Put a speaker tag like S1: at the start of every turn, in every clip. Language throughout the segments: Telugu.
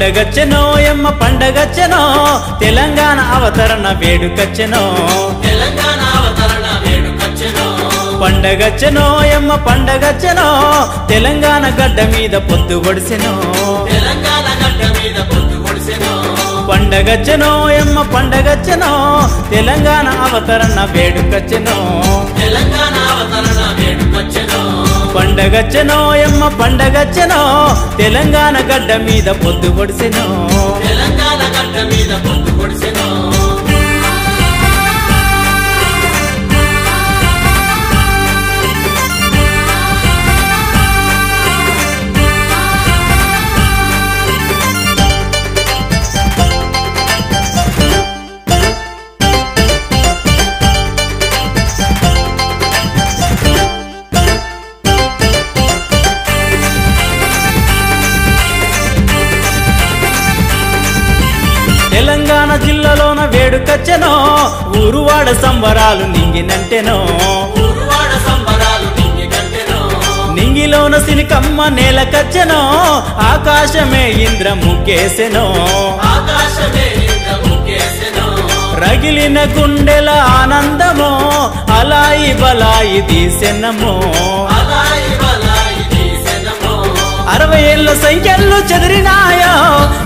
S1: పండగచ్చెనో ఎమ్మ పండగచ్చెనో తెలంగాణ అవతరణ వేడుకచ్చెనో పండగచ్చెనో ఎమ్మ పండగచ్చెనో తెలంగాణ గడ్డ మీద పొద్దు ఒడిసెనో పండగచ్చెనో ఎమ్మ పండగచ్చెనో తెలంగాణ అవతరణ వేడుకచ్చెనో పండగచ్చెనో ఎమ్మ పండగచ్చెనో తెలంగాణ గడ్డ మీద పొద్దు ఒడిసెనో తెలంగాణ జిల్లాలోన వేడుకచ్చెనో ఊరువాడ సంబరాలు నింగినంటెనో నింగిలోన సినికమ్మ నేలకచ్చెనో ఆకాశమే ఇంద్ర ముగ్గేసెనో రగిలిన గుండెల ఆనందమో అలాయి బలాయి తీసెన్నమో 60 ఏళ్ళ సంఖ్యలు చెదిరినాయో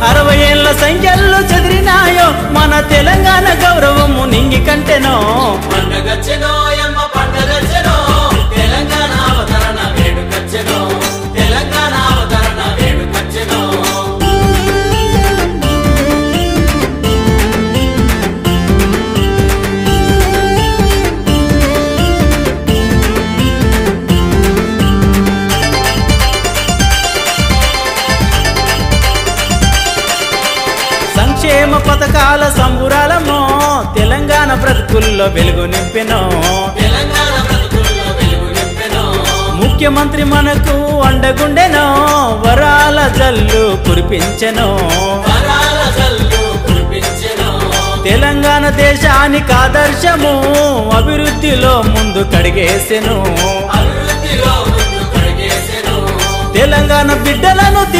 S1: 60 ఏళ్ళ సంఖ్యలు చెదిరినాయో మన తెలంగాణ గౌరవము నింగి కంటెనో పండగచ్చెనో ఎమ్మ పండగచ్చెనో తెలంగాణ అవతరణ వేడుకచ్చెనో తెలంగాణ అవతరణ వేడుకచ్చెనో సంక్షేమ పథకాల సంబురాలమో తెలంగాణ బ్రతుకుల్లో వెలుగు నింపెనో ముఖ్యమంత్రి మనకు అండగుండెనో వరాల జల్లు కురిపించెనో తెలంగాణ దేశానికి ఆదర్శము అభివృద్ధిలో ముందు కడిగేసెను తెలంగాణ బిడ్డలను